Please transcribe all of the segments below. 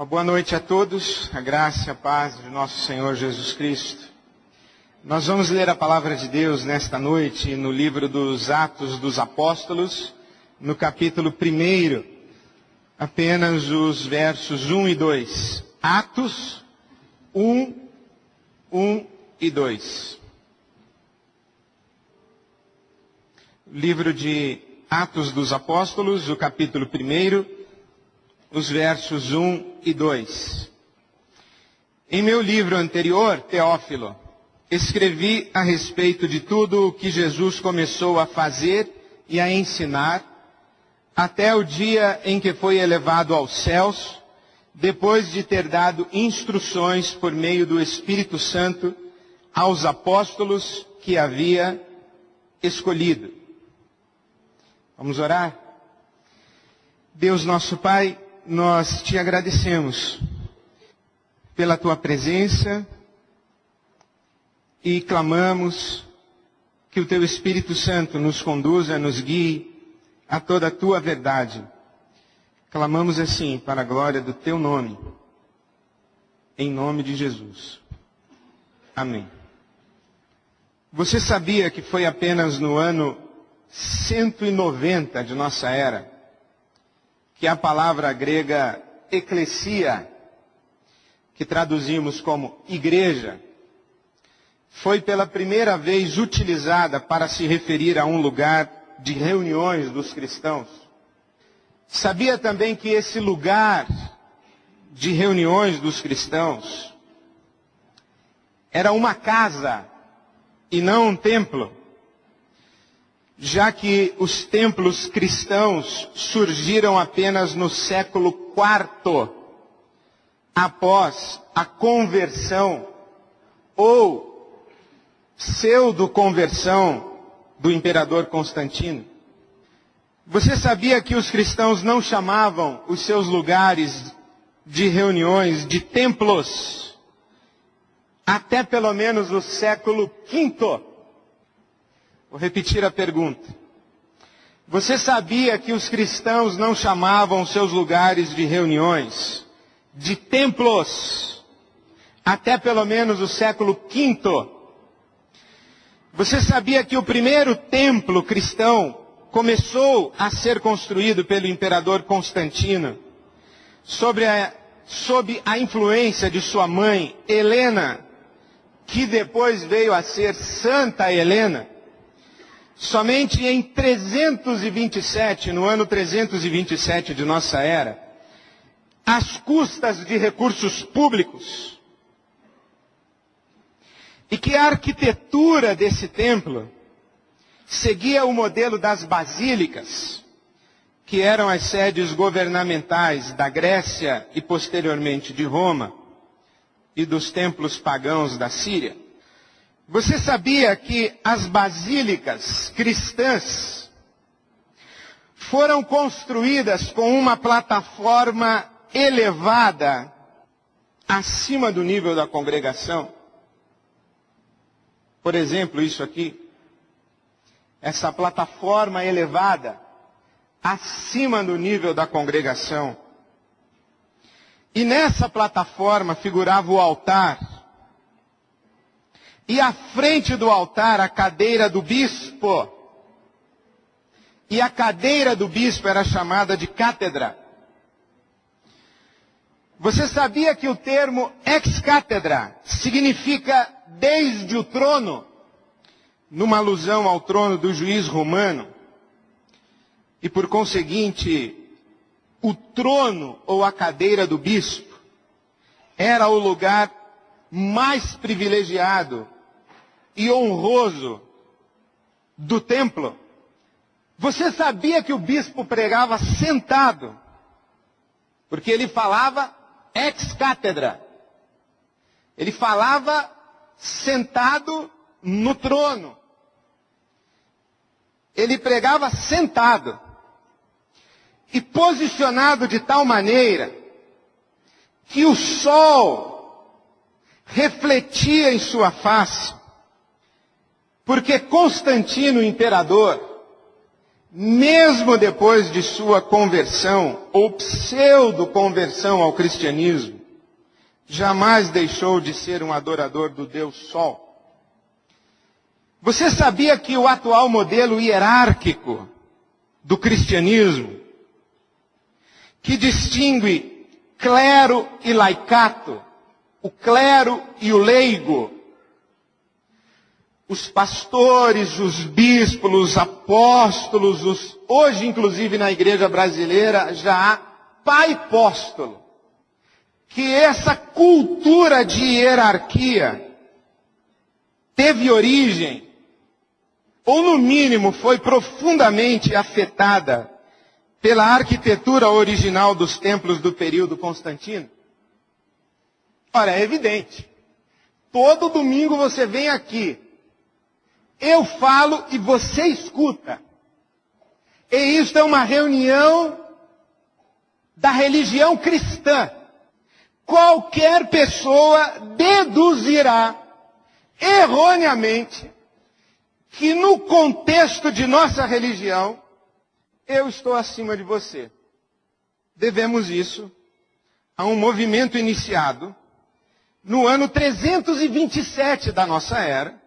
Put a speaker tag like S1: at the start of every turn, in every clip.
S1: Uma boa noite a todos, a graça e a paz de nosso Senhor Jesus Cristo. Nós vamos ler a palavra de Deus nesta noite no livro dos Atos dos Apóstolos, no capítulo 1, apenas os versos 1 e 2. Atos 1 e 2. Livro de Atos dos Apóstolos, o capítulo 1, os versos 1 e 2. Em meu livro anterior, Teófilo, escrevi a respeito de tudo o que Jesus começou a fazer e a ensinar, até o dia em que foi elevado aos céus, depois de ter dado instruções por meio do Espírito Santo aos apóstolos que havia escolhido. Vamos orar? Deus nosso Pai, nós te agradecemos pela tua presença e clamamos que o teu Espírito Santo nos conduza, nos guie a toda a tua verdade. Clamamos assim para a glória do teu nome, em nome de Jesus. Amém. Você sabia que foi apenas no ano 190 de nossa era que a palavra grega eclesia, que traduzimos como igreja, foi pela primeira vez utilizada para se referir a um lugar de reuniões dos cristãos? Sabia também que esse lugar de reuniões dos cristãos era uma casa e não um templo? Já que os templos cristãos surgiram apenas no século IV, após a conversão ou pseudo-conversão do imperador Constantino. Você sabia que os cristãos não chamavam os seus lugares de reuniões de templos até pelo menos o século V? Vou repetir a pergunta. Você sabia que os cristãos não chamavam seus lugares de reuniões de templos até pelo menos o século V? Você sabia que o primeiro templo cristão começou a ser construído pelo imperador Constantino sob a influência de sua mãe, Helena, que depois veio a ser Santa Helena? Somente em 327, no ano 327 de nossa era, às custas de recursos públicos, e que a arquitetura desse templo seguia o modelo das basílicas, que eram as sedes governamentais da Grécia e posteriormente de Roma, e dos templos pagãos da Síria. Você sabia que as basílicas cristãs foram construídas com uma plataforma elevada acima do nível da congregação? Por exemplo, isso aqui, essa plataforma elevada acima do nível da congregação. E nessa plataforma figurava o altar. E à frente do altar, a cadeira do bispo. E a cadeira do bispo era chamada de cátedra. Você sabia que o termo ex-cátedra significa desde o trono, numa alusão ao trono do juiz romano? E por conseguinte, o trono ou a cadeira do bispo era o lugar mais privilegiado e honroso do templo. Você sabia que o bispo pregava sentado? Porque ele falava ex-cátedra. Ele falava sentado no trono. Ele pregava sentado. E posicionado de tal maneira que o sol refletia em sua face. Porque Constantino, o imperador, mesmo depois de sua conversão, ou pseudo-conversão ao cristianismo, jamais deixou de ser um adorador do Deus Sol. Você sabia que o atual modelo hierárquico do cristianismo, que distingue clero e laicato, o clero e o leigo, os pastores, os bispos, os apóstolos, hoje inclusive na igreja brasileira já há pai-póstolo, que essa cultura de hierarquia teve origem, ou no mínimo foi profundamente afetada pela arquitetura original dos templos do período constantino. Ora, é evidente. Todo domingo você vem aqui. Eu falo e você escuta. E isto é uma reunião da religião cristã. Qualquer pessoa deduzirá erroneamente que no contexto de nossa religião, eu estou acima de você. Devemos isso a um movimento iniciado no ano 327 da nossa era.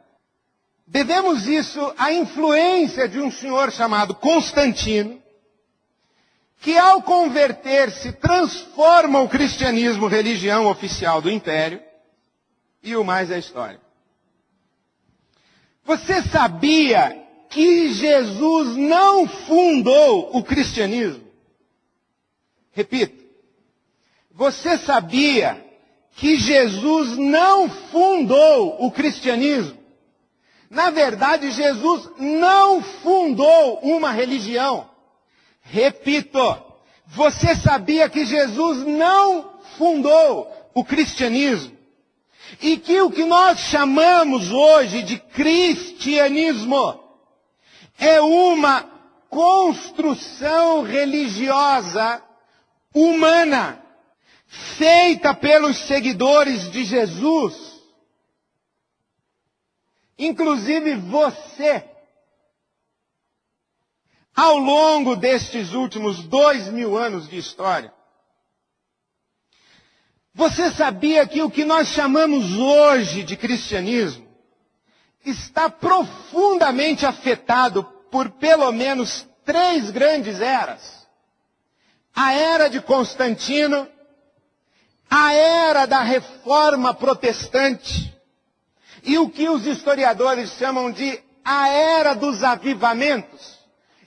S1: Devemos isso à influência de um senhor chamado Constantino, que ao converter-se transforma o cristianismo religião oficial do império, e o mais é história. Você sabia que Jesus não fundou o cristianismo? Repito, você sabia que Jesus não fundou o cristianismo? Na verdade, Jesus não fundou uma religião. Repito, você sabia que Jesus não fundou o cristianismo? E que o que nós chamamos hoje de cristianismo é uma construção religiosa humana, feita pelos seguidores de Jesus. Inclusive você, ao longo destes últimos 2000 anos de história, você sabia que o que nós chamamos hoje de cristianismo está profundamente afetado por pelo menos 3 grandes eras? A era de Constantino, a era da Reforma Protestante e o que os historiadores chamam de a era dos avivamentos,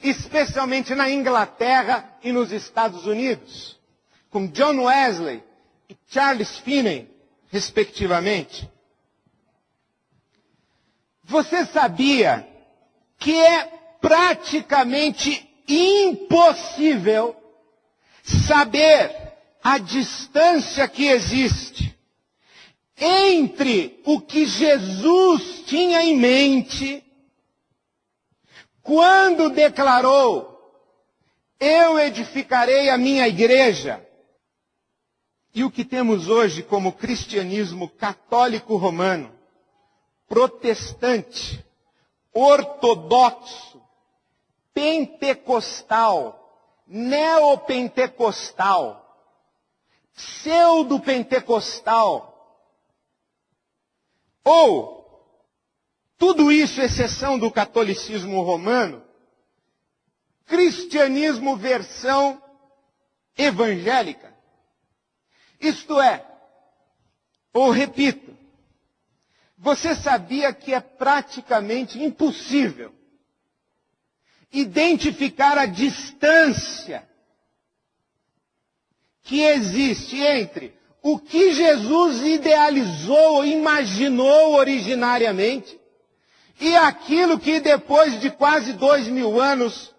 S1: especialmente na Inglaterra e nos Estados Unidos, com John Wesley e Charles Finney, respectivamente. Você sabia que é praticamente impossível saber a distância que existe entre o que Jesus tinha em mente quando declarou: eu edificarei a minha igreja, e o que temos hoje como cristianismo católico romano, protestante, ortodoxo, pentecostal, neopentecostal, pseudo-pentecostal, ou tudo isso exceção do catolicismo romano, cristianismo versão evangélica. Isto é, ou repito, você sabia que é praticamente impossível identificar a distância que existe entre o que Jesus idealizou, imaginou originariamente, e aquilo que depois de quase 2000 anos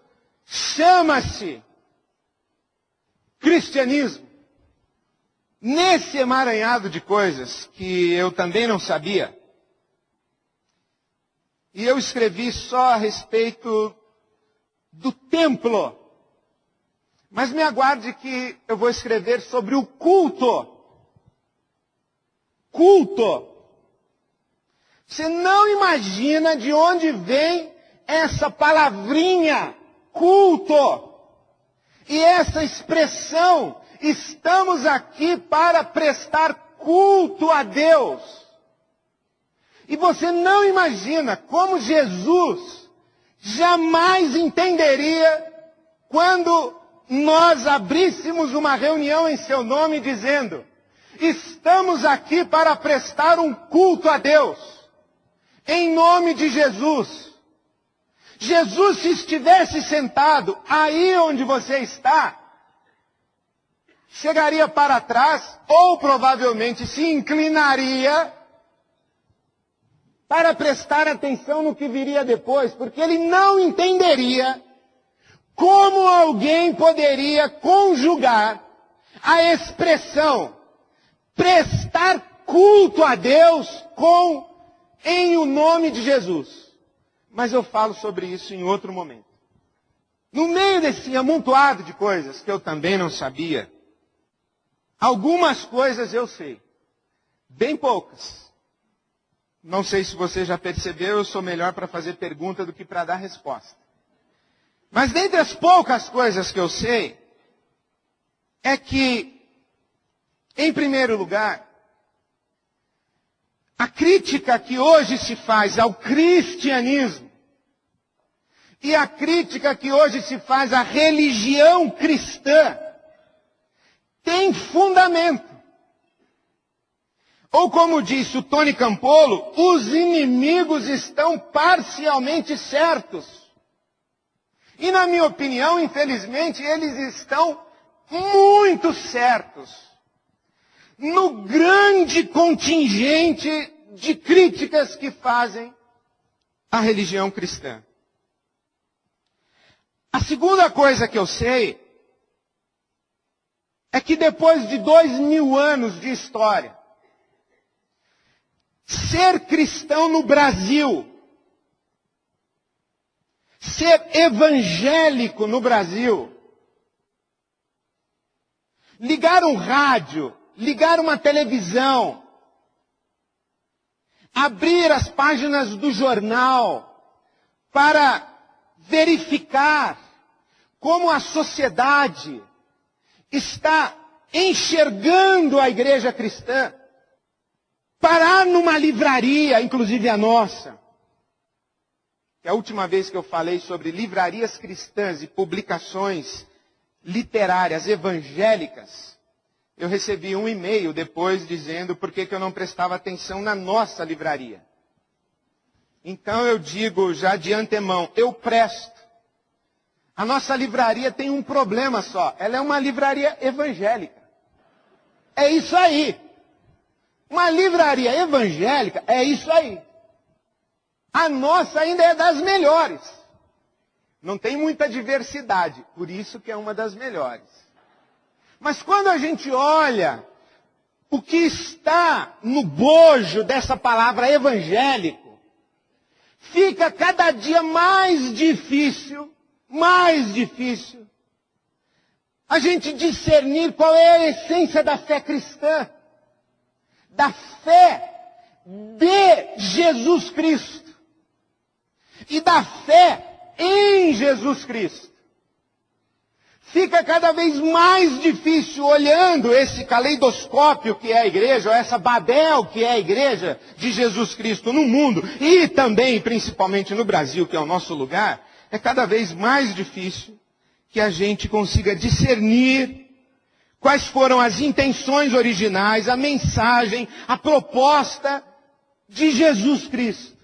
S1: chama-se cristianismo. Nesse emaranhado de coisas que eu também não sabia, e eu escrevi só a respeito do templo, mas me aguarde que eu vou escrever sobre o culto. Culto. Você não imagina de onde vem essa palavrinha culto. E essa expressão, estamos aqui para prestar culto a Deus. E você não imagina como Jesus jamais entenderia quando nós abríssemos uma reunião em seu nome dizendo: estamos aqui para prestar um culto a Deus, em nome de Jesus. Jesus, se estivesse sentado aí onde você está, chegaria para trás ou provavelmente se inclinaria para prestar atenção no que viria depois, porque ele não entenderia como alguém poderia conjugar a expressão prestar culto a Deus com em o nome de Jesus. Mas eu falo sobre isso em outro momento. No meio desse amontoado de coisas que eu também não sabia, algumas coisas eu sei, bem poucas. Não sei se você já percebeu, eu sou melhor para fazer pergunta do que para dar resposta. Mas dentre as poucas coisas que eu sei, é que, em primeiro lugar, a crítica que hoje se faz ao cristianismo e a crítica que hoje se faz à religião cristã tem fundamento. Ou como disse o Tony Campolo, os inimigos estão parcialmente certos. E na minha opinião, infelizmente, eles estão muito certos no grande contingente de críticas que fazem à religião cristã. A segunda coisa que eu sei é que depois de 2000 anos de história, ser cristão no Brasil, ser evangélico no Brasil, ligar um rádio, ligar uma televisão, abrir as páginas do jornal para verificar como a sociedade está enxergando a igreja cristã, parar numa livraria, inclusive a nossa. A última vez que eu falei sobre livrarias cristãs e publicações literárias evangélicas, eu recebi um e-mail depois dizendo por que eu não prestava atenção na nossa livraria. Então eu digo já de antemão, eu presto. A nossa livraria tem um problema só, ela é uma livraria evangélica. É isso aí. Uma livraria evangélica é isso aí. A nossa ainda é das melhores. Não tem muita diversidade, por isso que é uma das melhores. Mas quando a gente olha o que está no bojo dessa palavra evangélico, fica cada dia mais difícil a gente discernir qual é a essência da fé cristã, da fé de Jesus Cristo e da fé em Jesus Cristo. Fica cada vez mais difícil olhando esse caleidoscópio que é a igreja, ou essa Babel que é a igreja de Jesus Cristo no mundo, e também, principalmente no Brasil, que é o nosso lugar, é cada vez mais difícil que a gente consiga discernir quais foram as intenções originais, a mensagem, a proposta de Jesus Cristo.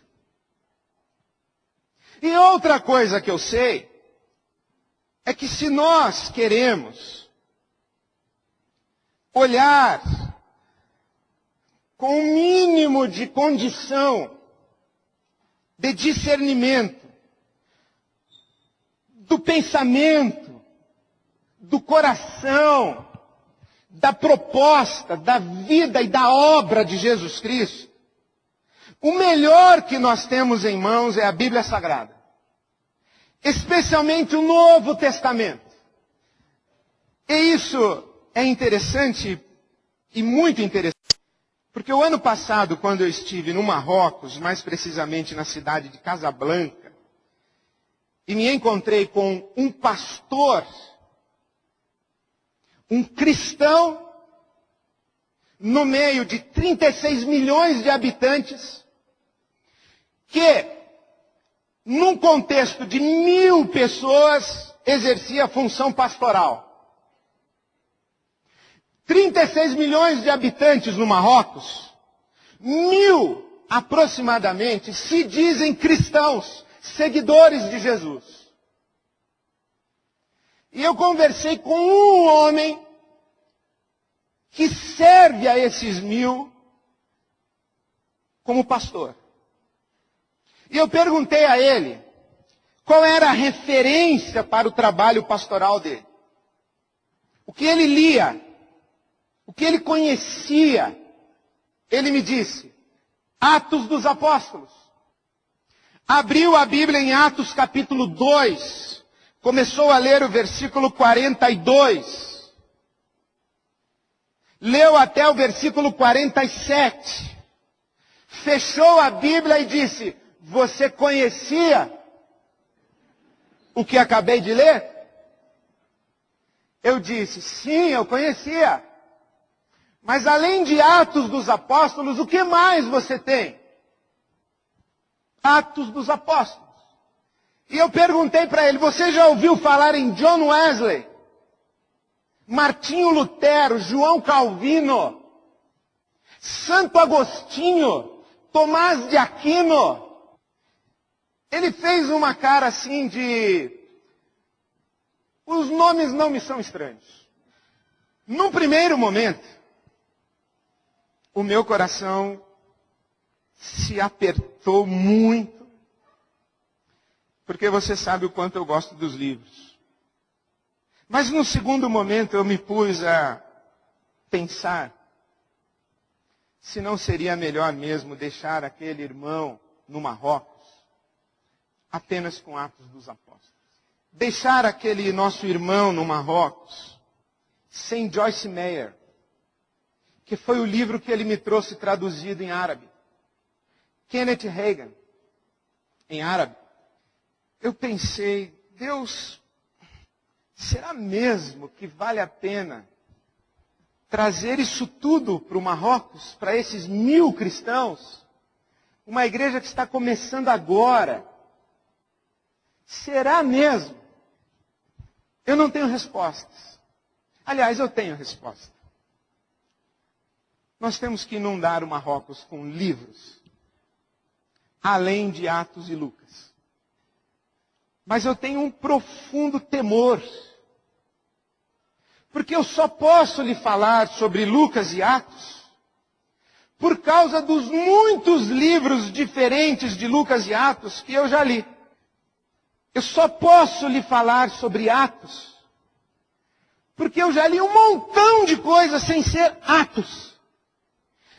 S1: E outra coisa que eu sei é que se nós queremos olhar com o mínimo de condição de discernimento do pensamento, do coração, da proposta, da vida e da obra de Jesus Cristo, o melhor que nós temos em mãos é a Bíblia Sagrada. Especialmente o Novo Testamento. E isso é interessante e muito interessante. Porque o ano passado, quando eu estive no Marrocos, mais precisamente na cidade de Casablanca, e me encontrei com um pastor, um cristão, no meio de 36 milhões de habitantes, que, num contexto de 1.000 pessoas, exercia a função pastoral. 36 milhões de habitantes no Marrocos, 1.000 aproximadamente se dizem cristãos, seguidores de Jesus. E eu conversei com um homem que serve a esses 1.000 como pastor. E eu perguntei a ele qual era a referência para o trabalho pastoral dele. O que ele lia, o que ele conhecia. Ele me disse, Atos dos Apóstolos. Abriu a Bíblia em Atos capítulo 2, começou a ler o versículo 42. Leu até o versículo 47. Fechou a Bíblia e disse, você conhecia o que acabei de ler? Eu disse, sim, eu conhecia. Mas além de Atos dos Apóstolos, o que mais você tem? Atos dos Apóstolos. E eu perguntei para ele, você já ouviu falar em John Wesley? Martinho Lutero, João Calvino, Santo Agostinho, Tomás de Aquino? Ele fez uma cara assim de... Os nomes não me são estranhos. Num primeiro momento, o meu coração se apertou muito, porque você sabe o quanto eu gosto dos livros. Mas no segundo momento eu me pus a pensar se não seria melhor mesmo deixar aquele irmão no Marrocos apenas com Atos dos Apóstolos. Deixar aquele nosso irmão no Marrocos sem Joyce Meyer, que foi o livro que ele me trouxe traduzido em árabe. Kenneth Hagin, em árabe. Eu pensei, Deus, será mesmo que vale a pena trazer isso tudo para o Marrocos, para esses 1.000 cristãos? Uma igreja que está começando agora. Será mesmo? Eu não tenho respostas. Aliás, eu tenho resposta. Nós temos que inundar o Marrocos com livros, além de Atos e Lucas. Mas eu tenho um profundo temor, porque eu só posso lhe falar sobre Lucas e Atos por causa dos muitos livros diferentes de Lucas e Atos que eu já li. Eu só posso lhe falar sobre Atos porque eu já li um montão de coisas sem ser Atos.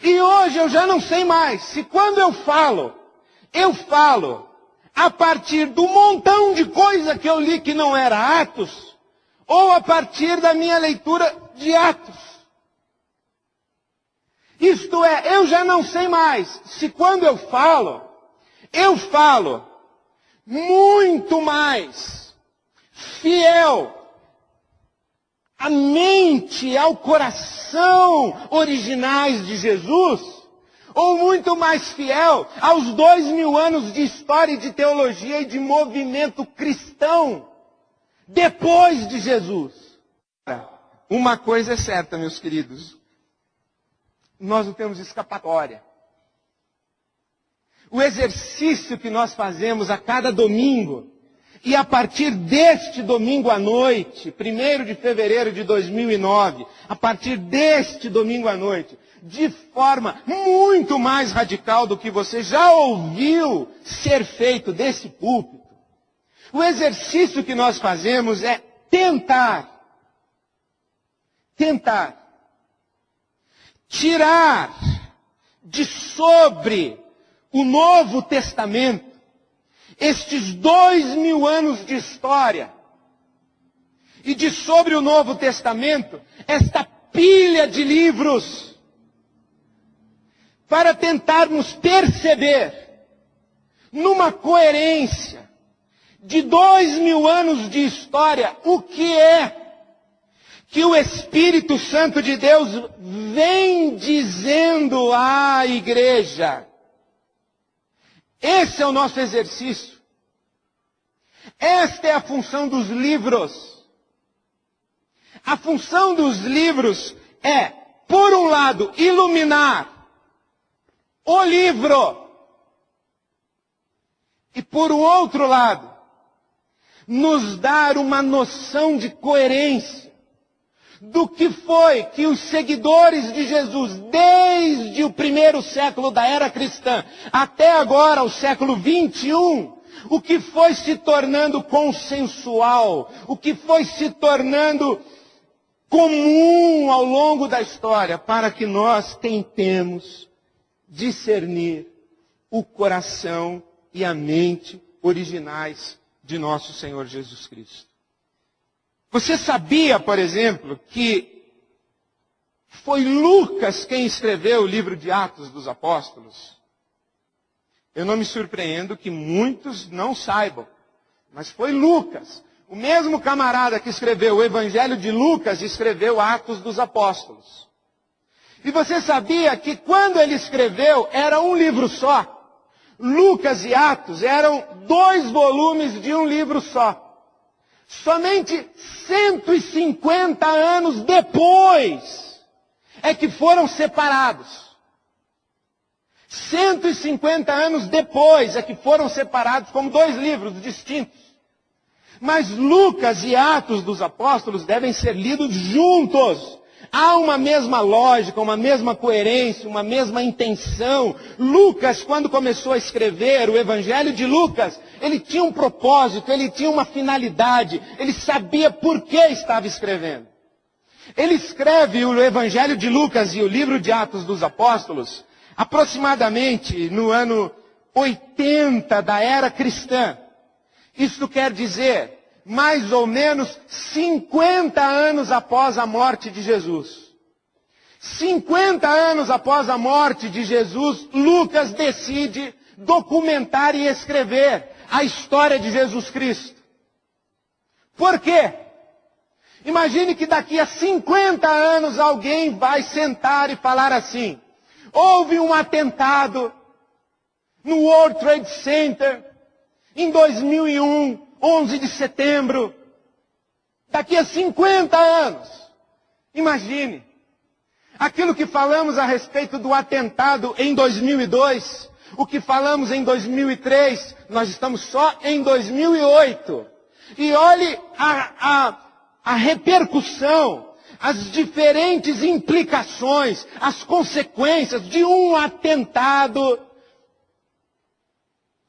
S1: E hoje eu já não sei mais se quando eu falo a partir do montão de coisa que eu li que não era Atos, ou a partir da minha leitura de Atos. Isto é, eu já não sei mais se quando eu falo muito mais fiel à mente, ao coração originais de Jesus, ou muito mais fiel aos 2.000 anos de história e de teologia e de movimento cristão depois de Jesus. Uma coisa é certa, meus queridos, nós não temos escapatória. O exercício que nós fazemos a cada domingo, e a partir deste domingo à noite, 1º de fevereiro de 2009, a partir deste domingo à noite, de forma muito mais radical do que você já ouviu ser feito desse púlpito, o exercício que nós fazemos é tentar tirar de sobre o Novo Testamento estes 2.000 anos de história e de sobre o Novo Testamento esta pilha de livros para tentarmos perceber numa coerência de 2000 anos de história, o que é que o Espírito Santo de Deus vem dizendo à igreja? Esse é o nosso exercício. Esta é a função dos livros. A função dos livros é, por um lado, iluminar o livro. E por um outro lado, nos dar uma noção de coerência do que foi que os seguidores de Jesus, desde o primeiro século da era cristã até agora, o século 21, o que foi se tornando consensual, o que foi se tornando comum ao longo da história, para que nós tentemos discernir o coração e a mente originais de nosso Senhor Jesus Cristo. Você sabia, por exemplo, que foi Lucas quem escreveu o livro de Atos dos Apóstolos? Eu não me surpreendo que muitos não saibam, mas foi Lucas. O mesmo camarada que escreveu o Evangelho de Lucas escreveu Atos dos Apóstolos. E você sabia que quando ele escreveu era um livro só? Lucas e Atos eram 2 volumes de um livro só. Somente 150 anos depois é que foram separados. 150 anos depois é que foram separados como 2 livros distintos. Mas Lucas e Atos dos Apóstolos devem ser lidos juntos. Há uma mesma lógica, uma mesma coerência, uma mesma intenção. Lucas, quando começou a escrever o Evangelho de Lucas, ele tinha um propósito, ele tinha uma finalidade, ele sabia por que estava escrevendo. Ele escreve o Evangelho de Lucas e o livro de Atos dos Apóstolos aproximadamente no ano 80 da era cristã. Isto quer dizer, mais ou menos 50 anos após a morte de Jesus. 50 anos após a morte de Jesus, Lucas decide documentar e escrever a história de Jesus Cristo. Por quê? Imagine que daqui a 50 anos alguém vai sentar e falar assim: houve um atentado no World Trade Center em 2001, 11 de setembro. Daqui a 50 anos. Imagine. Aquilo que falamos a respeito do atentado em 2002, o que falamos em 2003, nós estamos só em 2008. E olhe a repercussão, as diferentes implicações, as consequências de um atentado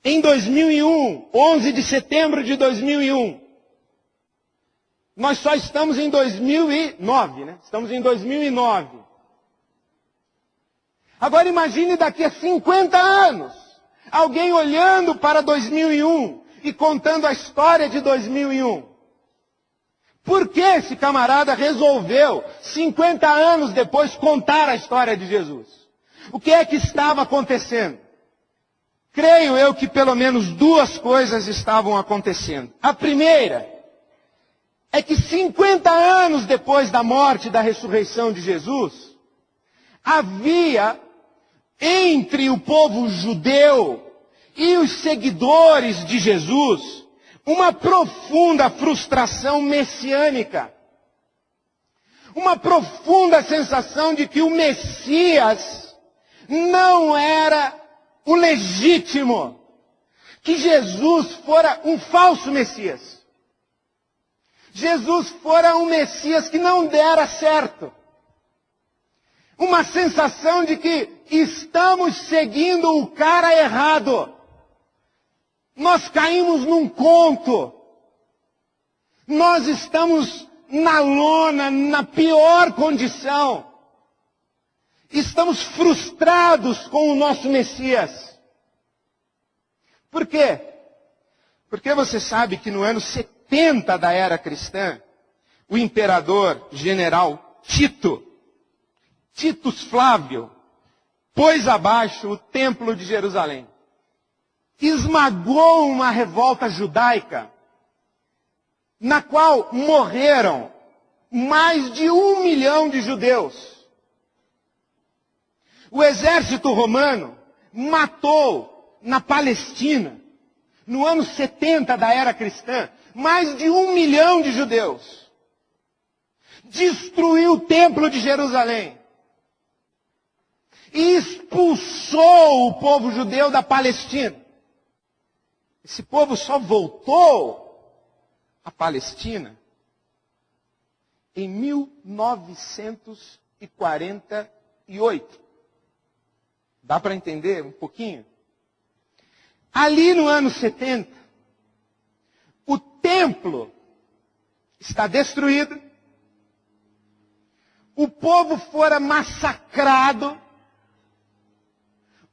S1: em 2001, 11 de setembro de 2001. Nós só estamos em 2009, né? Estamos em 2009. Agora imagine daqui a 50 anos, alguém olhando para 2001 e contando a história de 2001. Por que esse camarada resolveu, 50 anos depois, contar a história de Jesus? O que é que estava acontecendo? Creio eu que pelo menos 2 coisas estavam acontecendo. A primeira é que 50 anos depois da morte e da ressurreição de Jesus, havia entre o povo judeu e os seguidores de Jesus uma profunda frustração messiânica. Uma profunda sensação de que o Messias não era o legítimo, que Jesus fora um falso Messias. Jesus fora um Messias que não dera certo. Uma sensação de que estamos seguindo o cara errado. Nós caímos num conto. Nós estamos na lona, na pior condição. Estamos frustrados com o nosso Messias. Por quê? Porque você sabe que no ano 70 da era cristã, o imperador general Titus Flávio, pôs abaixo o templo de Jerusalém. esmagou uma revolta judaica, na qual morreram mais de 1 milhão de judeus. O exército romano matou na Palestina, no ano 70 da era cristã, mais de 1 milhão de judeus. Destruiu o templo de Jerusalém. E expulsou o povo judeu da Palestina. Esse povo só voltou à Palestina em 1948. Dá para entender um pouquinho? Ali no ano 70, o templo está destruído, o povo fora massacrado,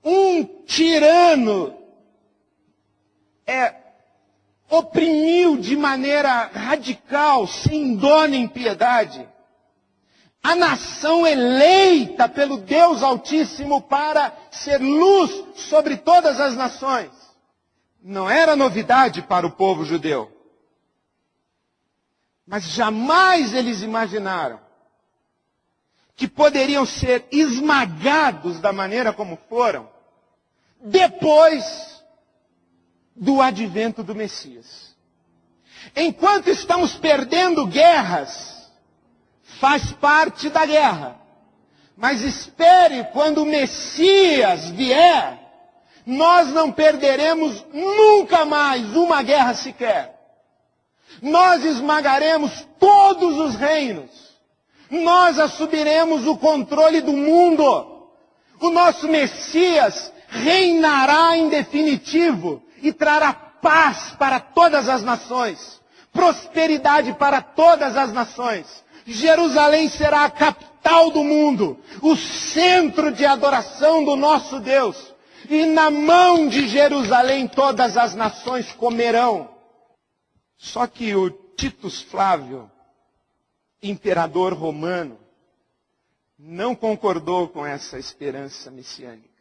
S1: um tirano oprimiu de maneira radical, sem dó nem piedade, a nação eleita pelo Deus Altíssimo para ser luz sobre todas as nações. Não era novidade para o povo judeu. Mas jamais eles imaginaram que poderiam ser esmagados da maneira como foram, depois do advento do Messias. Enquanto estamos perdendo guerras, faz parte da guerra. Mas espere, quando o Messias vier, nós não perderemos nunca mais uma guerra sequer. Nós esmagaremos todos os reinos. Nós assumiremos o controle do mundo. O nosso Messias reinará em definitivo e trará paz para todas as nações, prosperidade para todas as nações. Jerusalém será a capital do mundo, o centro de adoração do nosso Deus. E na mão de Jerusalém todas as nações comerão. Só que o Titus Flávio, imperador romano, não concordou com essa esperança messiânica.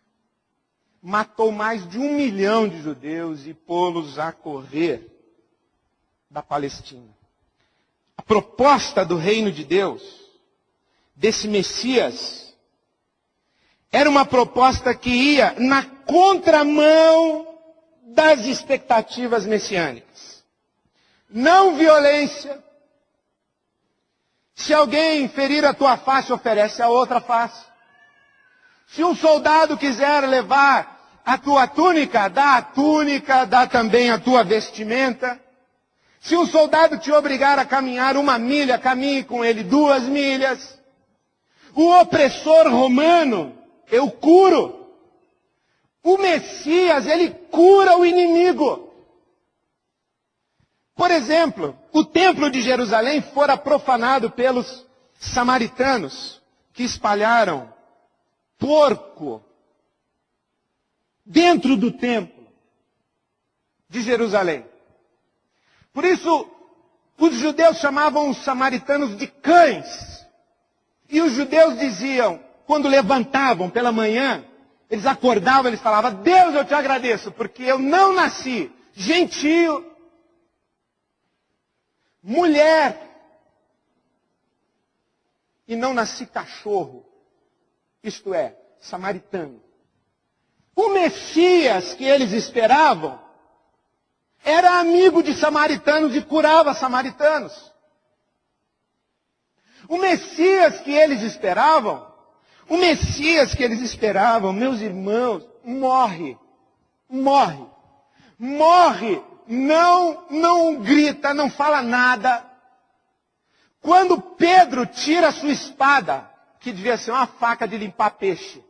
S1: Matou mais de 1 milhão de judeus e pô-los a correr da Palestina. A proposta do reino de Deus, desse Messias, era uma proposta que ia na contramão das expectativas messiânicas. Não violência. Se alguém ferir a tua face, oferece a outra face. Se um soldado quiser levar a tua túnica, dá também a tua vestimenta. Se um soldado te obrigar a caminhar 1 milha, caminhe com ele 2 milhas. O opressor romano, eu curo. O Messias, ele cura o inimigo. Por exemplo, o templo de Jerusalém fora profanado pelos samaritanos, que espalharam porco dentro do templo de Jerusalém. Por isso, os judeus chamavam os samaritanos de cães. E os judeus diziam, quando levantavam pela manhã, eles acordavam, eles falavam: Deus, eu te agradeço, porque eu não nasci gentio, mulher, e não nasci cachorro, isto é, samaritano. O Messias que eles esperavam era amigo de samaritanos e curava samaritanos. O Messias que eles esperavam, meus irmãos, morre, não grita, não fala nada. Quando Pedro tira a sua espada, que devia ser uma faca de limpar peixe,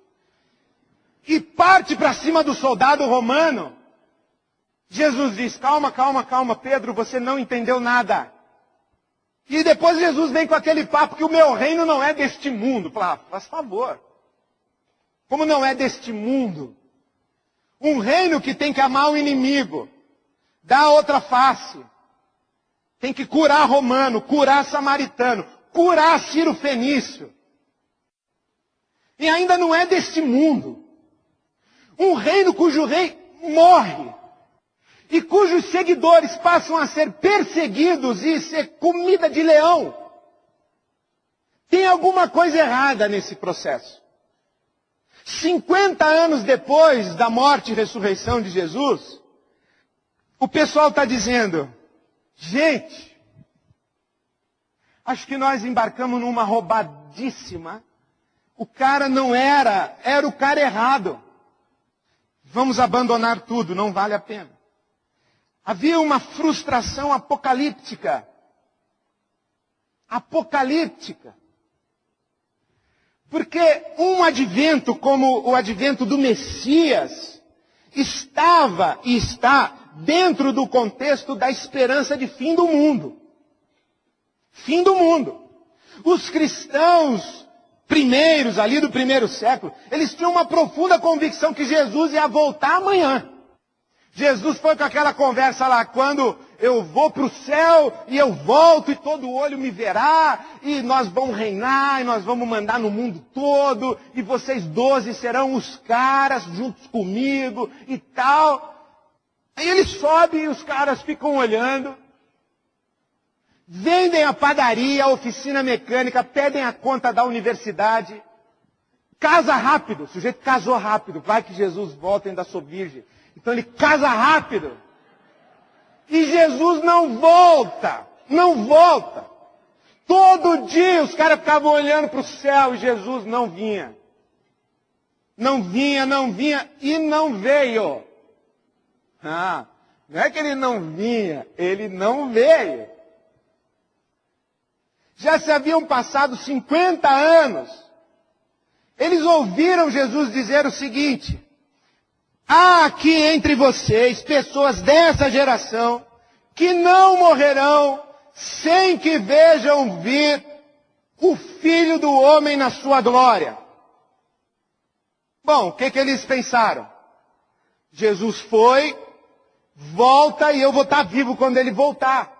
S1: e parte para cima do soldado romano, Jesus diz: calma, Pedro, você não entendeu nada. E depois Jesus vem com aquele papo que o meu reino não é deste mundo. Fala: faz favor. Como não é deste mundo? Um reino que tem que amar o inimigo, dar outra face. Tem que curar romano, curar samaritano, curar Ciro Fenício. E ainda não é deste mundo. Um reino cujo rei morre. e cujos seguidores passam a ser perseguidos e ser comida de leão. Tem alguma coisa errada nesse processo. 50 anos depois da morte e ressurreição de Jesus, o pessoal está dizendo, gente, acho que nós embarcamos numa roubadíssima. O cara não era o cara errado. Vamos abandonar tudo, não vale a pena. Havia uma frustração apocalíptica. Apocalíptica. Porque um advento como o advento do Messias estava e está dentro do contexto da esperança de fim do mundo. Fim do mundo. Os cristãos primeiros, ali do primeiro século, eles tinham uma profunda convicção que Jesus ia voltar amanhã. Jesus foi com aquela conversa lá, quando eu vou para o céu e eu volto e todo olho me verá, e nós vamos reinar, e nós vamos mandar no mundo todo, e vocês 12 serão os caras juntos comigo e tal. Aí ele sobe e os caras ficam olhando, vendem a padaria, a oficina mecânica, pedem a conta da universidade, casa rápido, o sujeito casou rápido, vai que Jesus volta e ainda sou virgem. Então ele casa rápido. E Jesus não volta. Não volta. Todo dia os caras ficavam olhando para o céu e Jesus não vinha. Não vinha, não vinha e não veio. Não é que ele não vinha, ele não veio. Já se haviam passado 50 anos. Eles ouviram Jesus dizer o seguinte: há aqui entre vocês pessoas dessa geração que não morrerão sem que vejam vir o Filho do Homem na sua glória. Bom, o que eles pensaram? Jesus foi, volta e eu vou estar vivo quando ele voltar.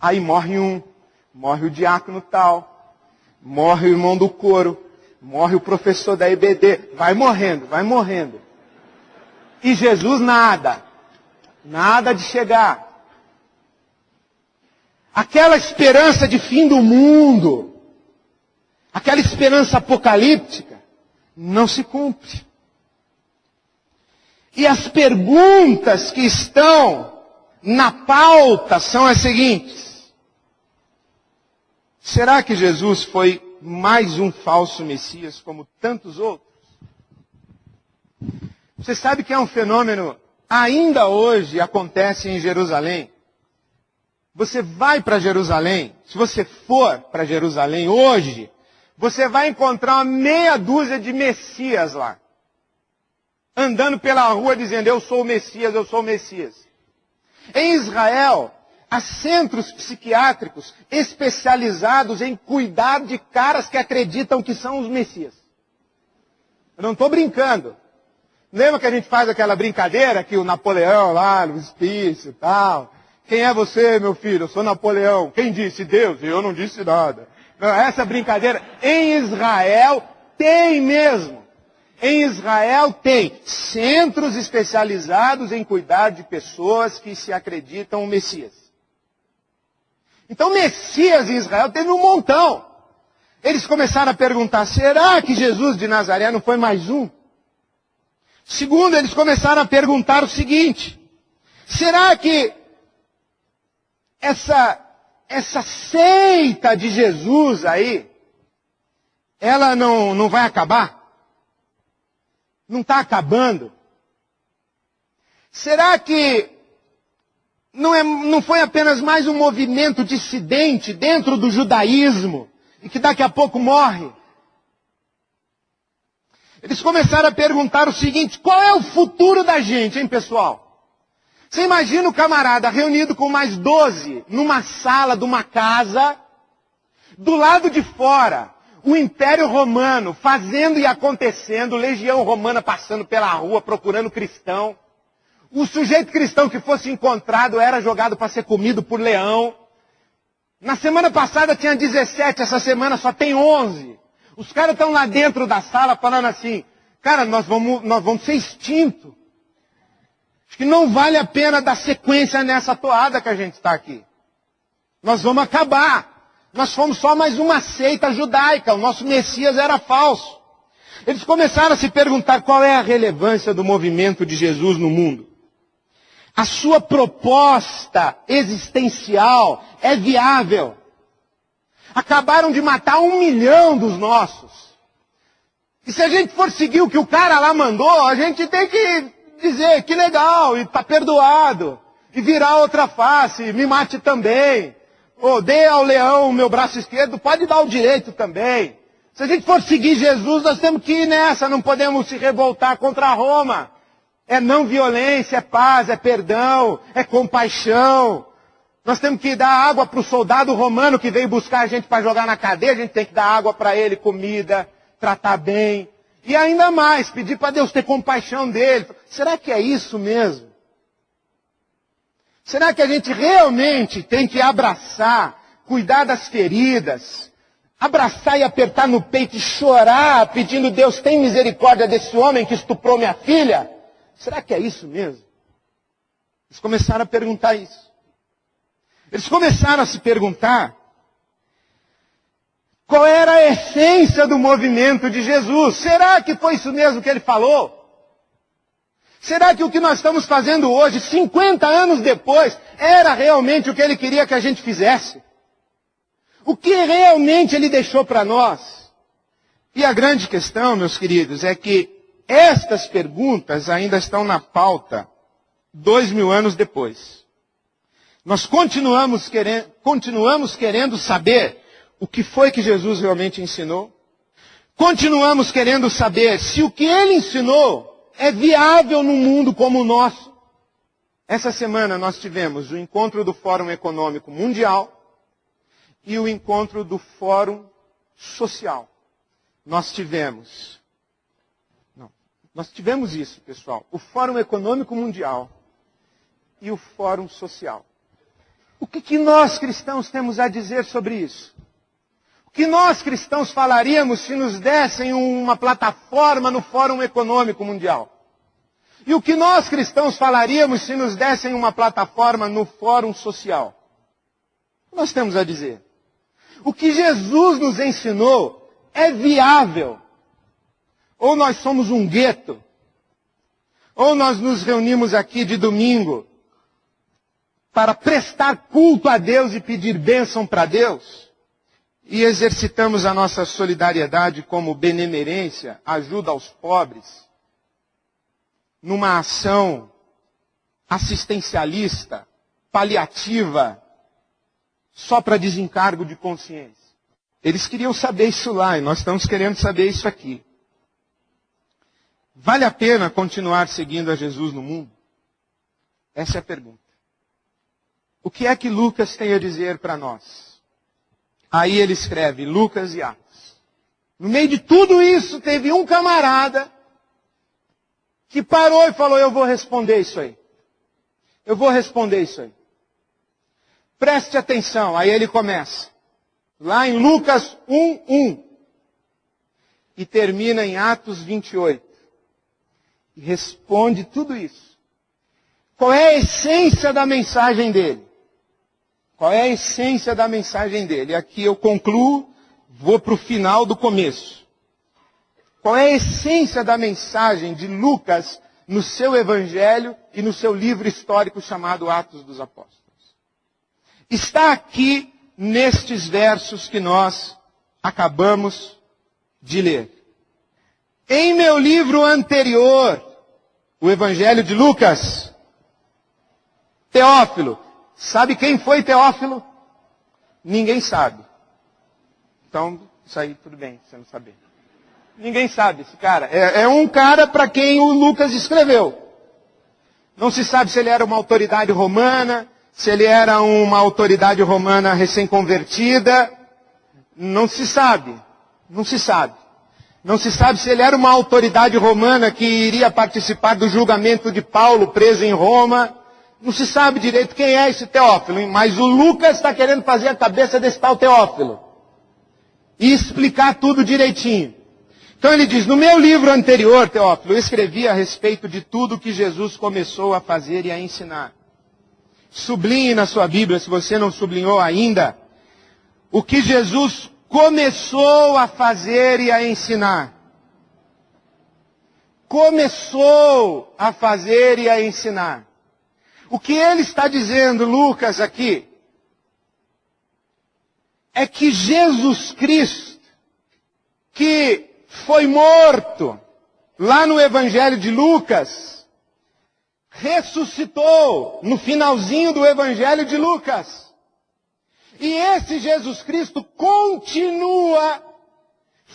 S1: Aí morre um, morre o diácono tal, morre o irmão do coro, morre o professor da EBD, vai morrendo, vai morrendo. E Jesus nada, nada de chegar. Aquela esperança de fim do mundo, aquela esperança apocalíptica, não se cumpre. E as perguntas que estão na pauta são as seguintes: será que Jesus foi mais um falso Messias como tantos outros? Você sabe que é um fenômeno, ainda hoje acontece em Jerusalém. Você vai para Jerusalém, se você for para Jerusalém hoje, você vai encontrar uma meia dúzia de Messias lá. Andando pela rua dizendo, eu sou o Messias, eu sou o Messias. Em Israel, há centros psiquiátricos especializados em cuidar de caras que acreditam que são os Messias. Eu não estou brincando. Lembra que a gente faz aquela brincadeira que o Napoleão lá, no hospício e tal? Quem é você, meu filho? Eu sou Napoleão. Quem disse? Deus. Eu não disse nada. Não, essa brincadeira em Israel tem mesmo. Em Israel tem centros especializados em cuidar de pessoas que se acreditam Messias. Então Messias em Israel teve um montão. Eles começaram a perguntar, será que Jesus de Nazaré não foi mais um? Segundo, eles começaram a perguntar o seguinte: será que essa seita de Jesus aí, ela não vai acabar? Não está acabando? Será que não foi apenas mais um movimento dissidente dentro do judaísmo e que daqui a pouco morre? Eles começaram a perguntar o seguinte: qual é o futuro da gente, hein, pessoal? Você imagina o camarada reunido com mais 12 numa sala de uma casa, do lado de fora, o Império Romano fazendo e acontecendo, legião romana passando pela rua procurando cristão. O sujeito cristão que fosse encontrado era jogado para ser comido por leão. Na semana passada tinha 17, essa semana só tem 11. Os caras estão lá dentro da sala falando assim, cara, nós vamos ser extintos. Acho que não vale a pena dar sequência nessa toada que a gente está aqui. Nós vamos acabar. Nós fomos só mais uma seita judaica. O nosso Messias era falso. Eles começaram a se perguntar qual é a relevância do movimento de Jesus no mundo. A sua proposta existencial é viável. Acabaram de matar 1 milhão dos nossos. E se a gente for seguir o que o cara lá mandou, a gente tem que dizer que legal, e tá perdoado. E virar outra face, me mate também. Ou dê ao leão o meu braço esquerdo, pode dar o direito também. Se a gente for seguir Jesus, nós temos que ir nessa, não podemos se revoltar contra Roma. É não violência, é paz, é perdão, é compaixão. Nós temos que dar água para o soldado romano que veio buscar a gente para jogar na cadeia, a gente tem que dar água para ele, comida, tratar bem. E ainda mais, pedir para Deus ter compaixão dele. Será que é isso mesmo? Será que a gente realmente tem que abraçar, cuidar das feridas, abraçar e apertar no peito e chorar, pedindo Deus, tem misericórdia desse homem que estuprou minha filha? Será que é isso mesmo? Eles começaram a perguntar isso. Eles começaram a se perguntar qual era a essência do movimento de Jesus. Será que foi isso mesmo que ele falou? Será que o que nós estamos fazendo hoje, 50 anos depois, era realmente o que ele queria que a gente fizesse? O que realmente ele deixou para nós? E a grande questão, meus queridos, é que estas perguntas ainda estão na pauta 2000 anos depois. Nós continuamos querendo saber o que foi que Jesus realmente ensinou. Continuamos querendo saber se o que ele ensinou é viável num mundo como o nosso. Essa semana nós tivemos o encontro do Fórum Econômico Mundial e o encontro do Fórum Social. Nós tivemos isso, pessoal. O Fórum Econômico Mundial e o Fórum Social. O que nós cristãos temos a dizer sobre isso? O que nós cristãos falaríamos se nos dessem uma plataforma no Fórum Econômico Mundial? E o que nós cristãos falaríamos se nos dessem uma plataforma no Fórum Social? O que nós temos a dizer? O que Jesus nos ensinou é viável. Ou nós somos um gueto, ou nós nos reunimos aqui de domingo para prestar culto a Deus e pedir bênção para Deus, e exercitamos a nossa solidariedade como benemerência, ajuda aos pobres, numa ação assistencialista, paliativa, só para desencargo de consciência. Eles queriam saber isso lá, e nós estamos querendo saber isso aqui. Vale a pena continuar seguindo a Jesus no mundo? Essa é a pergunta. O que é que Lucas tem a dizer para nós? Aí ele escreve Lucas e Atos. No meio de tudo isso, teve um camarada que parou e falou, eu vou responder isso aí. Eu vou responder isso aí. Preste atenção, aí ele começa. Lá em Lucas 1:1. E termina em Atos 28. E responde tudo isso. Qual é a essência da mensagem dele? Qual é a essência da mensagem dele? Aqui eu concluo, vou para o final do começo. Qual é a essência da mensagem de Lucas no seu evangelho e no seu livro histórico chamado Atos dos Apóstolos? Está aqui nestes versos que nós acabamos de ler. Em meu livro anterior, o Evangelho de Lucas, Teófilo. Sabe quem foi Teófilo? Ninguém sabe. Então, isso aí tudo bem, você não saber. Ninguém sabe esse cara. É um cara para quem o Lucas escreveu. Não se sabe se ele era uma autoridade romana, se ele era uma autoridade romana recém-convertida. Não se sabe. Não se sabe. Não se sabe se ele era uma autoridade romana que iria participar do julgamento de Paulo preso em Roma. Não se sabe direito quem é esse Teófilo, mas o Lucas está querendo fazer a cabeça desse tal Teófilo. E explicar tudo direitinho. Então ele diz, no meu livro anterior, Teófilo, eu escrevi a respeito de tudo que Jesus começou a fazer e a ensinar. Sublinhe na sua Bíblia, se você não sublinhou ainda, o que Jesus começou a fazer e a ensinar. Começou a fazer e a ensinar. O que ele está dizendo, Lucas, aqui, é que Jesus Cristo, que foi morto lá no Evangelho de Lucas, ressuscitou no finalzinho do Evangelho de Lucas. E esse Jesus Cristo continua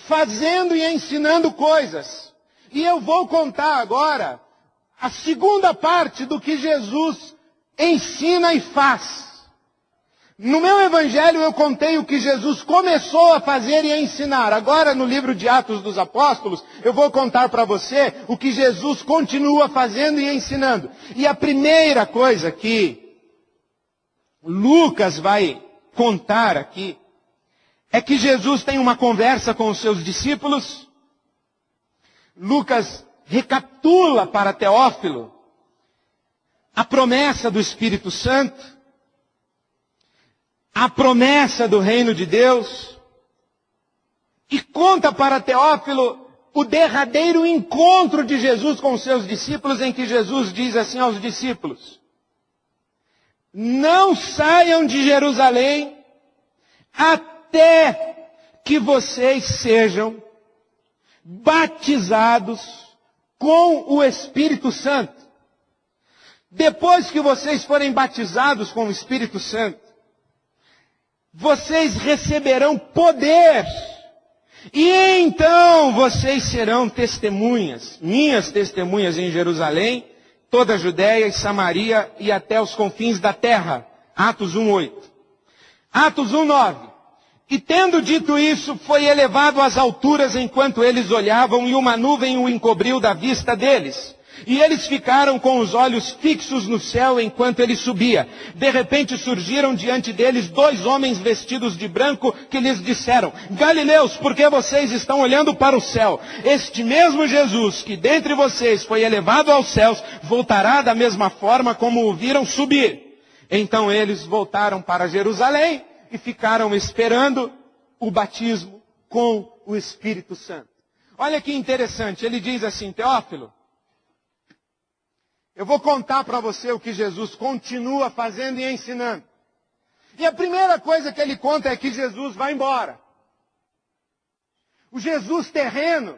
S1: fazendo e ensinando coisas. E eu vou contar agora a segunda parte do que Jesus ensina e faz. No meu evangelho eu contei o que Jesus começou a fazer e a ensinar. Agora no livro de Atos dos Apóstolos eu vou contar para você o que Jesus continua fazendo e ensinando. E a primeira coisa que Lucas vai contar aqui é que Jesus tem uma conversa com os seus discípulos. Lucas recapitula para Teófilo a promessa do Espírito Santo, a promessa do reino de Deus, e conta para Teófilo o derradeiro encontro de Jesus com os seus discípulos, em que Jesus diz assim aos discípulos: não saiam de Jerusalém até que vocês sejam batizados com o Espírito Santo. Depois que vocês forem batizados com o Espírito Santo, vocês receberão poder. E então vocês serão testemunhas, minhas testemunhas em Jerusalém, toda a Judéia e Samaria e até os confins da terra. Atos 1:8. Atos 1:9. E tendo dito isso, foi elevado às alturas enquanto eles olhavam, e uma nuvem o encobriu da vista deles. E eles ficaram com os olhos fixos no céu enquanto ele subia. De repente surgiram diante deles 2 homens vestidos de branco que lhes disseram: Galileus, por que vocês estão olhando para o céu? Este mesmo Jesus que dentre vocês foi elevado aos céus, voltará da mesma forma como o viram subir. Então eles voltaram para Jerusalém e ficaram esperando o batismo com o Espírito Santo. Olha que interessante, ele diz assim: Teófilo, eu vou contar para você o que Jesus continua fazendo e ensinando. E a primeira coisa que ele conta é que Jesus vai embora. O Jesus terreno,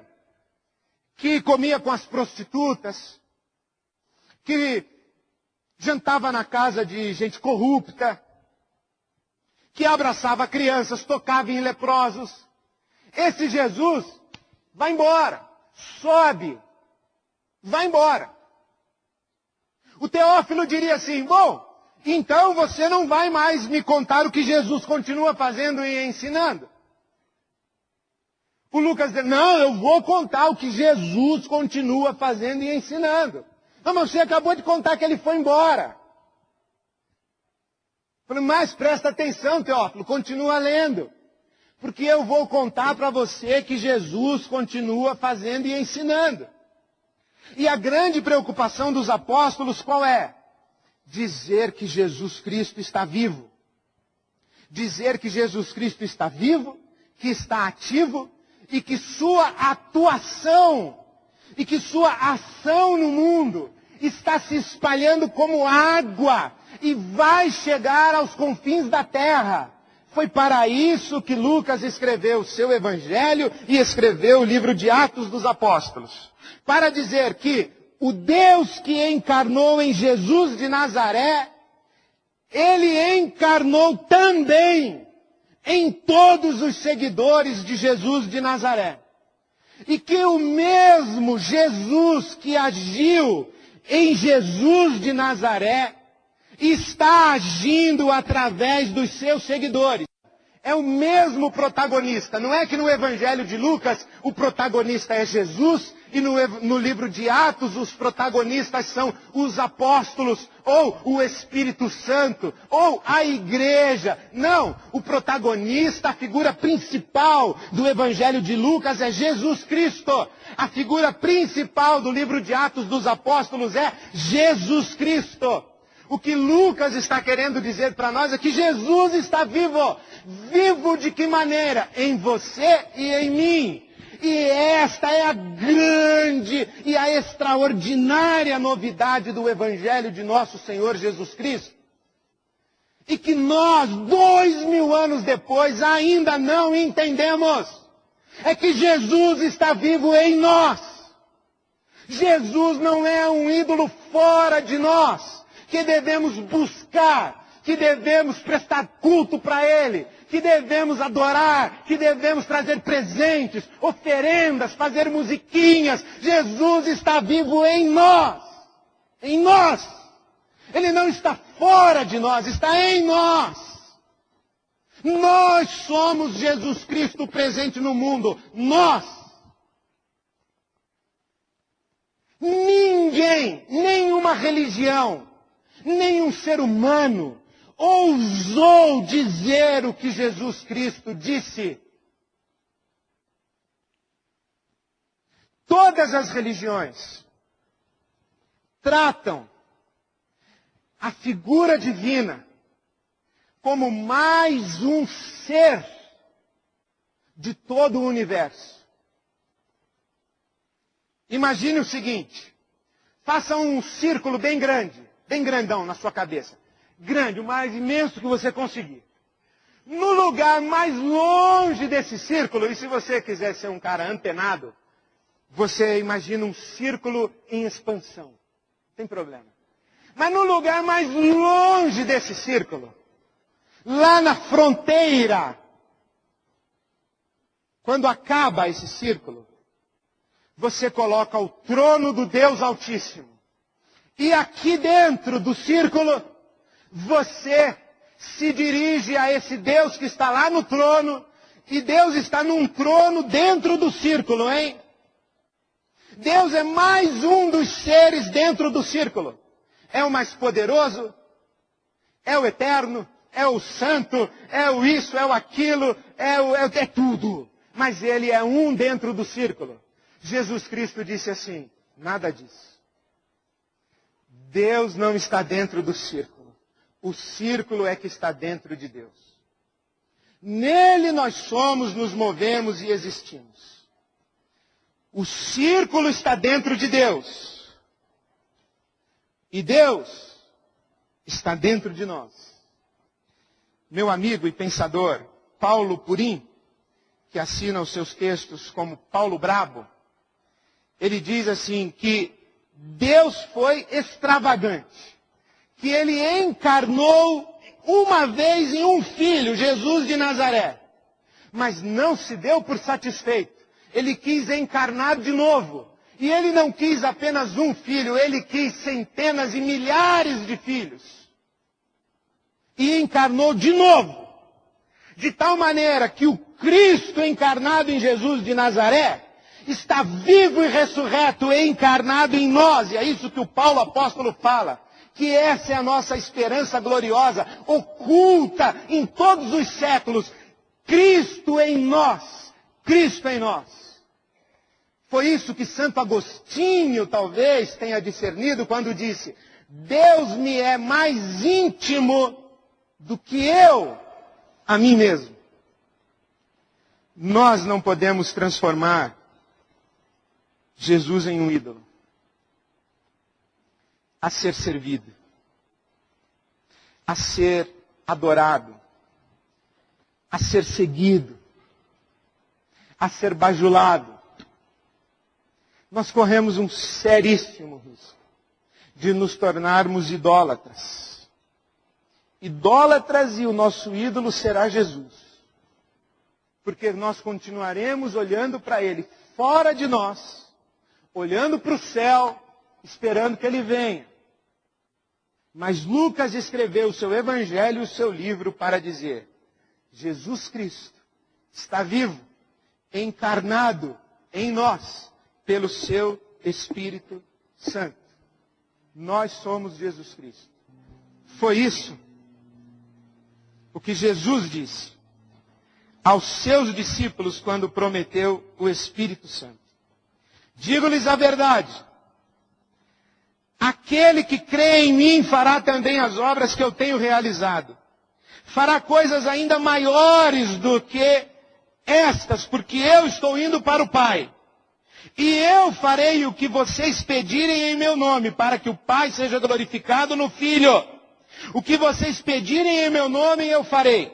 S1: que comia com as prostitutas, que jantava na casa de gente corrupta, que abraçava crianças, tocava em leprosos. Esse Jesus vai embora, sobe, vai embora. O Teófilo diria assim: bom, então você não vai mais me contar o que Jesus continua fazendo e ensinando. O Lucas diz: não, eu vou contar o que Jesus continua fazendo e ensinando. Não, mas você acabou de contar que ele foi embora. Falei, mas presta atenção, Teófilo, continua lendo. Porque eu vou contar para você que Jesus continua fazendo e ensinando. E a grande preocupação dos apóstolos qual é? Dizer que Jesus Cristo está vivo. Dizer que Jesus Cristo está vivo, que está ativo, e que sua atuação, e que sua ação no mundo está se espalhando como água, e vai chegar aos confins da terra. Foi para isso que Lucas escreveu o seu evangelho e escreveu o livro de Atos dos Apóstolos. Para dizer que o Deus que encarnou em Jesus de Nazaré, ele encarnou também em todos os seguidores de Jesus de Nazaré. E que o mesmo Jesus que agiu em Jesus de Nazaré, está agindo através dos seus seguidores. É o mesmo protagonista. Não é que no Evangelho de Lucas o protagonista é Jesus e no livro de Atos os protagonistas são os apóstolos ou o Espírito Santo ou a igreja. Não, o protagonista, a figura principal do Evangelho de Lucas é Jesus Cristo. A figura principal do livro de Atos dos Apóstolos é Jesus Cristo. O que Lucas está querendo dizer para nós é que Jesus está vivo. Vivo de que maneira? Em você e em mim. E esta é a grande e a extraordinária novidade do Evangelho de nosso Senhor Jesus Cristo. E que nós, 2000 anos depois, ainda não entendemos. É que Jesus está vivo em nós. Jesus não é um ídolo fora de nós, que devemos buscar, que devemos prestar culto para Ele, que devemos adorar, que devemos trazer presentes, oferendas, fazer musiquinhas. Jesus está vivo em nós. Em nós. Ele não está fora de nós, está em nós. Nós somos Jesus Cristo presente no mundo. Nós. Ninguém, nenhuma religião, nenhum ser humano ousou dizer o que Jesus Cristo disse. Todas as religiões tratam a figura divina como mais um ser de todo o universo. Imagine o seguinte, faça um círculo bem grande, bem grandão na sua cabeça. Grande, o mais imenso que você conseguir. No lugar mais longe desse círculo, e se você quiser ser um cara antenado, você imagina um círculo em expansão. Não tem problema. Mas no lugar mais longe desse círculo, lá na fronteira, quando acaba esse círculo, você coloca o trono do Deus Altíssimo. E aqui dentro do círculo, você se dirige a esse Deus que está lá no trono, e Deus está num trono dentro do círculo, hein? Deus é mais um dos seres dentro do círculo. É o mais poderoso, é o eterno, é o santo, é o isso, é o aquilo, é tudo. Mas ele é um dentro do círculo. Jesus Cristo disse assim, nada disso. Deus não está dentro do círculo. O círculo é que está dentro de Deus. Nele nós somos, nos movemos e existimos. O círculo está dentro de Deus. E Deus está dentro de nós. Meu amigo e pensador, Paulo Purim, que assina os seus textos como Paulo Brabo, ele diz assim que Deus foi extravagante, que ele encarnou uma vez em um filho, Jesus de Nazaré, mas não se deu por satisfeito. Ele quis encarnar de novo. E ele não quis apenas um filho, ele quis centenas e milhares de filhos. E encarnou de novo. De tal maneira que o Cristo encarnado em Jesus de Nazaré está vivo e ressurreto e encarnado em nós. E é isso que o Paulo apóstolo fala. Que essa é a nossa esperança gloriosa, oculta em todos os séculos. Cristo em nós. Cristo em nós. Foi isso que Santo Agostinho talvez tenha discernido quando disse: Deus me é mais íntimo do que eu a mim mesmo. Nós não podemos transformar Jesus em um ídolo a ser servido, a ser adorado, a ser seguido, a ser bajulado. Nós corremos um seríssimo risco de nos tornarmos idólatras. Idólatras, e o nosso ídolo será Jesus. Porque nós continuaremos olhando para Ele fora de nós, olhando para o céu, esperando que Ele venha. Mas Lucas escreveu o seu evangelho e o seu livro para dizer: Jesus Cristo está vivo, encarnado em nós, pelo seu Espírito Santo. Nós somos Jesus Cristo. Foi isso o que Jesus disse aos seus discípulos quando prometeu o Espírito Santo. Digo-lhes a verdade. Aquele que crê em mim fará também as obras que eu tenho realizado. Fará coisas ainda maiores do que estas, porque eu estou indo para o Pai. E eu farei o que vocês pedirem em meu nome, para que o Pai seja glorificado no Filho. O que vocês pedirem em meu nome, eu farei.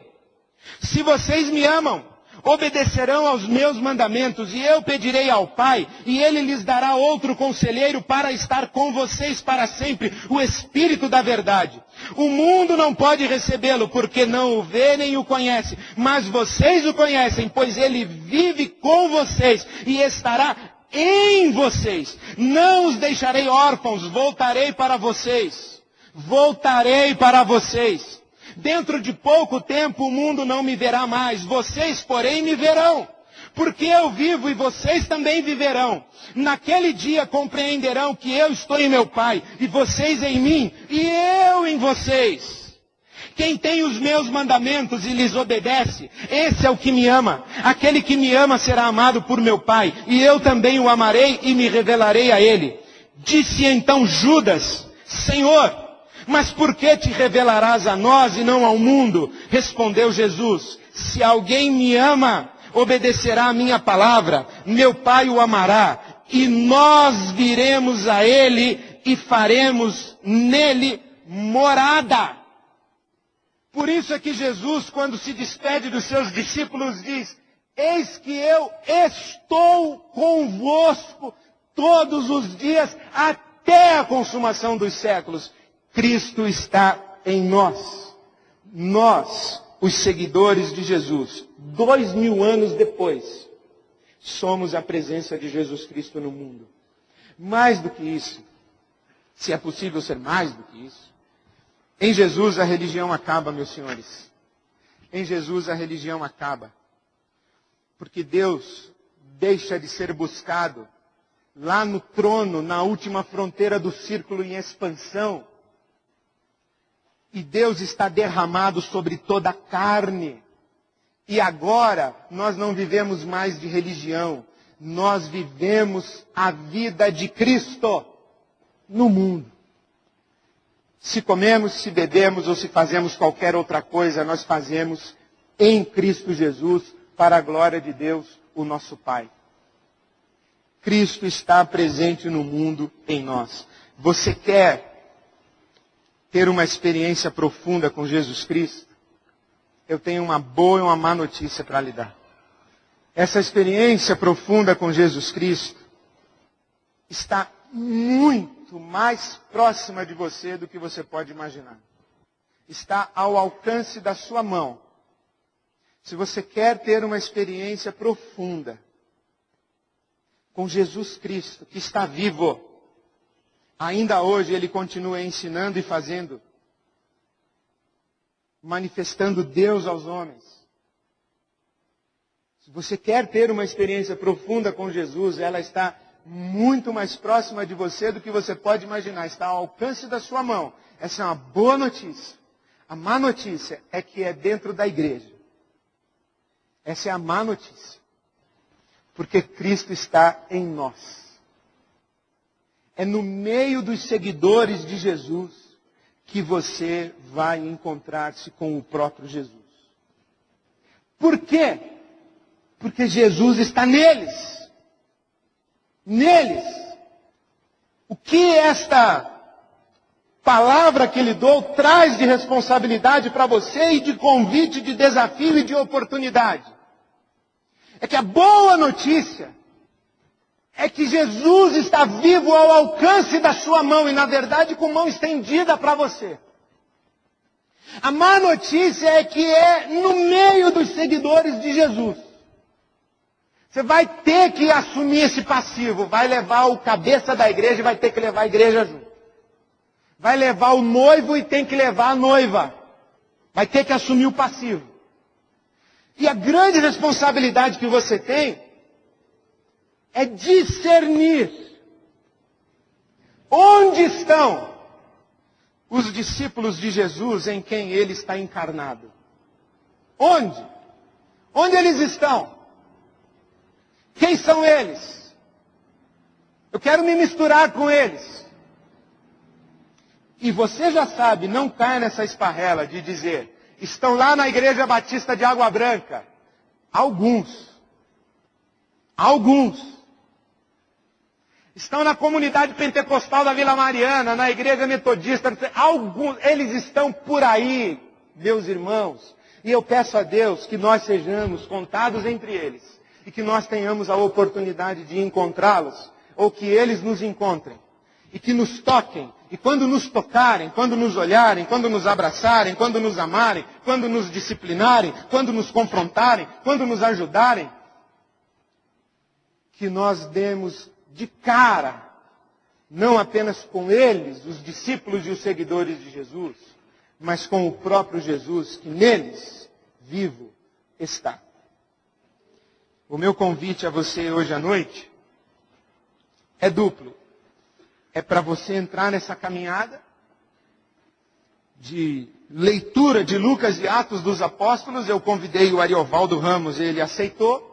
S1: Se vocês me amam, obedecerão aos meus mandamentos, e eu pedirei ao Pai, e Ele lhes dará outro conselheiro para estar com vocês para sempre, o Espírito da verdade. O mundo não pode recebê-lo, porque não o vê nem o conhece, mas vocês o conhecem, pois Ele vive com vocês e estará em vocês. Não os deixarei órfãos, voltarei para vocês. Voltarei para vocês. Dentro de pouco tempo o mundo não me verá mais, vocês, porém, me verão. Porque eu vivo e vocês também viverão. Naquele dia compreenderão que eu estou em meu Pai, e vocês em mim, e eu em vocês. Quem tem os meus mandamentos e lhes obedece, esse é o que me ama. Aquele que me ama será amado por meu Pai, e eu também o amarei e me revelarei a ele. Disse então Judas: Senhor, mas por que te revelarás a nós e não ao mundo? Respondeu Jesus: se alguém me ama, obedecerá a minha palavra, meu Pai o amará, e nós viremos a ele e faremos nele morada. Por isso é que Jesus, quando se despede dos seus discípulos, diz: eis que eu estou convosco todos os dias até a consumação dos séculos. Cristo está em nós. Nós, os seguidores de Jesus, 2000 anos depois, somos a presença de Jesus Cristo no mundo. Mais do que isso, se é possível ser mais do que isso, em Jesus a religião acaba, meus senhores. Em Jesus a religião acaba. Porque Deus deixa de ser buscado lá no trono, na última fronteira do círculo em expansão. E Deus está derramado sobre toda a carne. E agora nós não vivemos mais de religião. Nós vivemos a vida de Cristo no mundo. Se comemos, se bebemos ou se fazemos qualquer outra coisa, nós fazemos em Cristo Jesus, para a glória de Deus, o nosso Pai. Cristo está presente no mundo em nós. Você quer ter uma experiência profunda com Jesus Cristo? Eu tenho uma boa e uma má notícia para lhe dar. Essa experiência profunda com Jesus Cristo está muito mais próxima de você do que você pode imaginar. Está ao alcance da sua mão. Se você quer ter uma experiência profunda com Jesus Cristo, que está vivo, ainda hoje Ele continua ensinando e fazendo, manifestando Deus aos homens. Se você quer ter uma experiência profunda com Jesus, ela está muito mais próxima de você do que você pode imaginar. Está ao alcance da sua mão. Essa é uma boa notícia. A má notícia é que é dentro da igreja. Essa é a má notícia. Porque Cristo está em nós. É no meio dos seguidores de Jesus que você vai encontrar-se com o próprio Jesus. Por quê? Porque Jesus está neles. Neles. O que esta palavra que lhe dou traz de responsabilidade para você e de convite, de desafio e de oportunidade? É que a boa notícia é que Jesus está vivo ao alcance da sua mão e, na verdade, com mão estendida para você. A má notícia é que é no meio dos seguidores de Jesus. Você vai ter que assumir esse passivo. Vai levar o cabeça da igreja e vai ter que levar a igreja junto. Vai levar o noivo e tem que levar a noiva. Vai ter que assumir o passivo. E a grande responsabilidade que você tem é discernir onde estão os discípulos de Jesus em quem ele está encarnado. Onde? Onde eles estão? Quem são eles? Eu quero me misturar com eles. E você já sabe, não caia nessa esparrela de dizer, estão lá na Igreja Batista de Água Branca. Alguns. Estão na comunidade pentecostal da Vila Mariana, na Igreja Metodista. Alguns, eles estão por aí, meus irmãos. E eu peço a Deus que nós sejamos contados entre eles. E que nós tenhamos a oportunidade de encontrá-los. Ou que eles nos encontrem. E que nos toquem. E quando nos tocarem, quando nos olharem, quando nos abraçarem, quando nos amarem, quando nos disciplinarem, quando nos confrontarem, quando nos ajudarem, que nós demos de cara, não apenas com eles, os discípulos e os seguidores de Jesus, mas com o próprio Jesus, que neles, vivo, está. O meu convite a você hoje à noite é duplo. É para você entrar nessa caminhada de leitura de Lucas e Atos dos Apóstolos. Eu convidei o Ariovaldo Ramos, ele aceitou.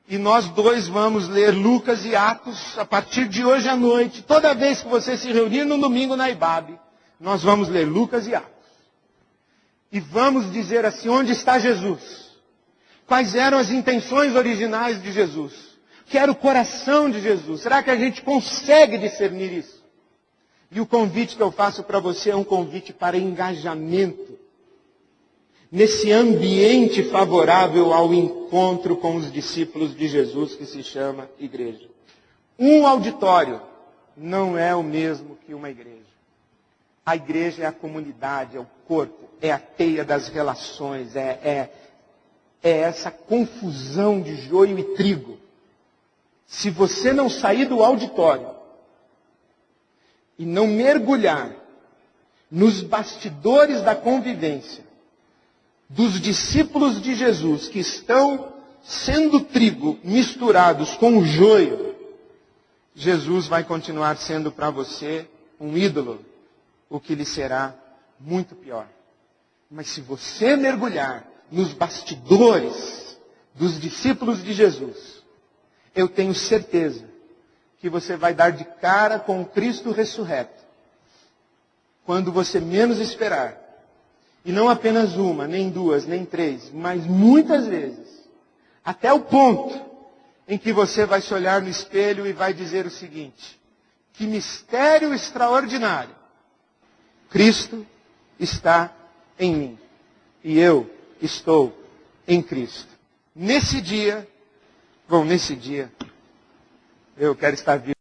S1: E nós dois vamos ler Lucas e Atos a partir de hoje à noite. Toda vez que você se reunir no domingo na IBAB, nós vamos ler Lucas e Atos. E vamos dizer assim, onde está Jesus? Quais eram as intenções originais de Jesus? Que era o coração de Jesus. Será que a gente consegue discernir isso? E o convite que eu faço para você é um convite para engajamento. Nesse ambiente favorável ao encontro com os discípulos de Jesus, que se chama igreja. Um auditório não é o mesmo que uma igreja. A igreja é a comunidade, é o corpo, é a teia das relações, é essa confusão de joio e trigo. Se você não sair do auditório e não mergulhar nos bastidores da convivência dos discípulos de Jesus que estão sendo trigo misturados com o joio, Jesus vai continuar sendo para você um ídolo, o que lhe será muito pior. Mas se você mergulhar nos bastidores dos discípulos de Jesus, eu tenho certeza que você vai dar de cara com o Cristo ressurreto. Quando você menos esperar. E não apenas uma, nem duas, nem três, mas muitas vezes. Até o ponto em que você vai se olhar no espelho e vai dizer o seguinte: que mistério extraordinário. Cristo está em mim. E eu estou em Cristo. Nesse dia, eu quero estar vivo.